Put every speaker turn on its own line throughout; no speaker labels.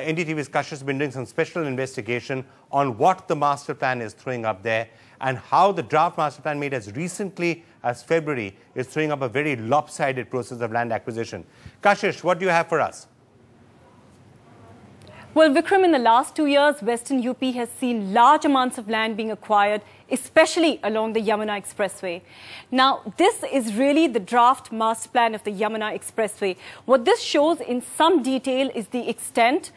NDTV's Kashish has been doing some special investigation on what the master plan is throwing up there and how the draft master plan made as recently as February is throwing up a very lopsided process of land acquisition. Kashish, what do you have for us?
Well, Vikram, in the last 2 years, Western UP has seen large amounts of land being acquired, especially along the Yamuna Expressway. Now, this is really the draft master plan of the Yamuna Expressway. What this shows in some detail is the extent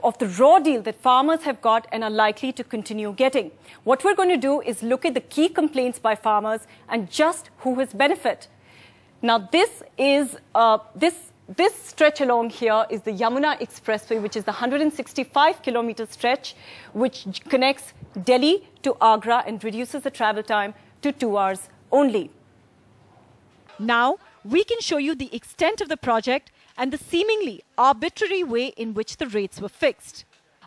of the raw deal that farmers have got and are likely to continue getting. What we're going to do is look at the key complaints by farmers and just who has benefit. Now, this stretch along here is the Yamuna Expressway, which is the 165-kilometer stretch, which connects Delhi to Agra and reduces the travel time to 2 hours only.
Now, we can show you the extent of the project and the seemingly arbitrary way in which the rates were fixed.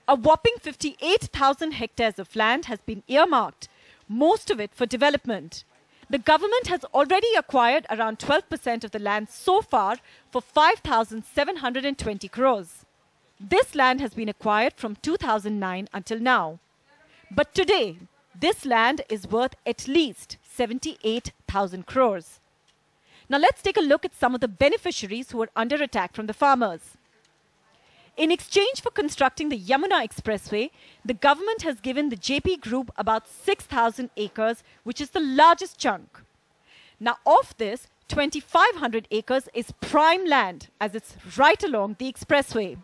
A whopping 58,000 hectares of land has been earmarked, most of it for development. The government has already acquired around 12% of the land so far for 5,720 crores. This land has been acquired from 2009 until now. But today, this land is worth at least 78,000 crores. Now let's take a look at some of the beneficiaries who are under attack from the farmers. In exchange for constructing the Yamuna Expressway, the government has given the JP Group about 6,000 acres, which is the largest chunk. Now, of this, 2,500 acres is prime land, as it's right along the expressway.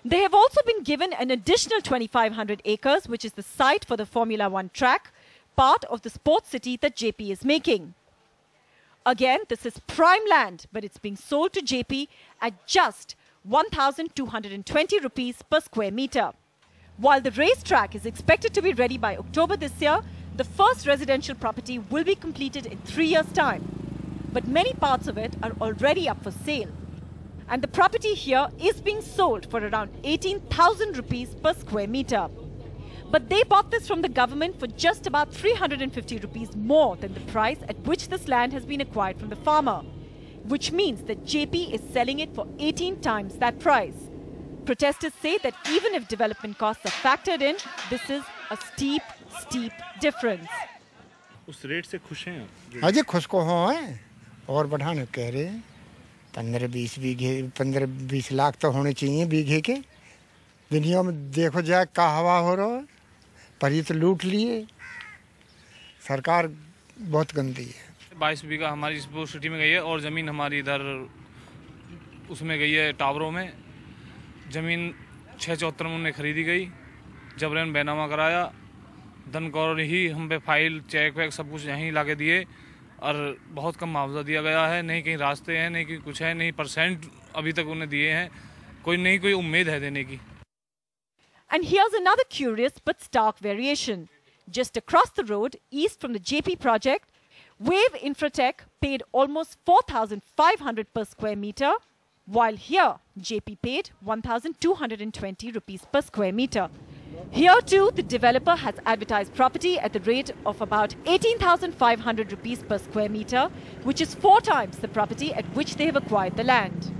They have also been given an additional 2,500 acres, which is the site for the Formula One track, part of the sports city that JP is making. Again, this is prime land, but it's being sold to JP at just 1,220 rupees per square meter. While the racetrack is expected to be ready by October this year, the first residential property will be completed in 3 years' time. But many parts of it are already up for sale. And the property here is being sold for around 18,000 rupees per square meter. But they bought this from the government for just about 350 rupees more than the price at which this land has been acquired from the farmer, which means that JP is selling it for 18 times that price. Protesters say that even if development costs are factored in, this is a steep difference.
उस rate से खुश हैं?
अजय खुश को हैं और बढ़ाने कह रहे हैं 15-20 लाख तो होने चाहिए बीघे के। दुनिया में देखो जाए का हवा हो रहा है, पर ये तो लूट लिए। सरकार बहुत गंदी है।
22 बीघा हमारी स्पोर्ट्स सिटी में गई है और ज़मीन हमारी इधर उसमें गई है टावरों में। ज़मीन 674 में उन्हें खरीदी गई, जबरन बैनामा कराया, धनकौर ही हम पे फाइल चेक वेक सब कुछ यहीं ला के दिए और बहुत कम मुआवजा दिया गया है। नहीं कहीं रास्ते हैं, नहीं कहीं कुछ है, नहीं परसेंट अभी तक उन्हें दिए हैं, कोई उम्मीद है देने की।
And here's another curious but stark variation. Just across the road, east from the JP project, Wave Infratech paid almost 4,500 per square meter, while here, JP paid 1,220 rupees per square meter. Here too, the developer has advertised property at the rate of about 18,500 rupees per square meter, which is 4 times the property at which they have acquired the land.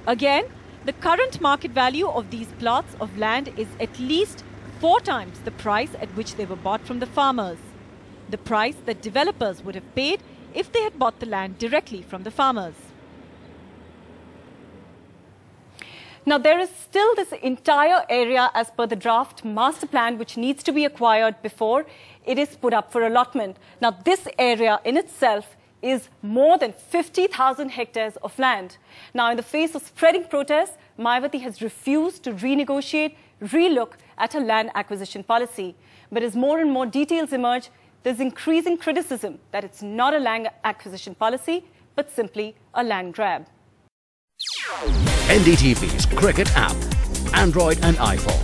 Again, the current market value of these plots of land is at least 4 times the price at which they were bought from the farmers. The price that developers would have paid if they had bought the land directly from the farmers.
Now, there is still this entire area as per the draft master plan which needs to be acquired before it is put up for allotment. Now, this area in itself is more than 50,000 hectares of land. Now, in the face of spreading protests, Mayawati has refused to renegotiate, relook at her land acquisition policy. But as more and more details emerge, there's increasing criticism that it's not a land acquisition policy, but simply a land grab.
NDTV's cricket app, Android and iPhone,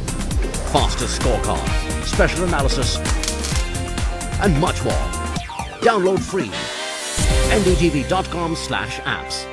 fastest scorecard, special analysis, and much more. Download free. ndtv.com/apps.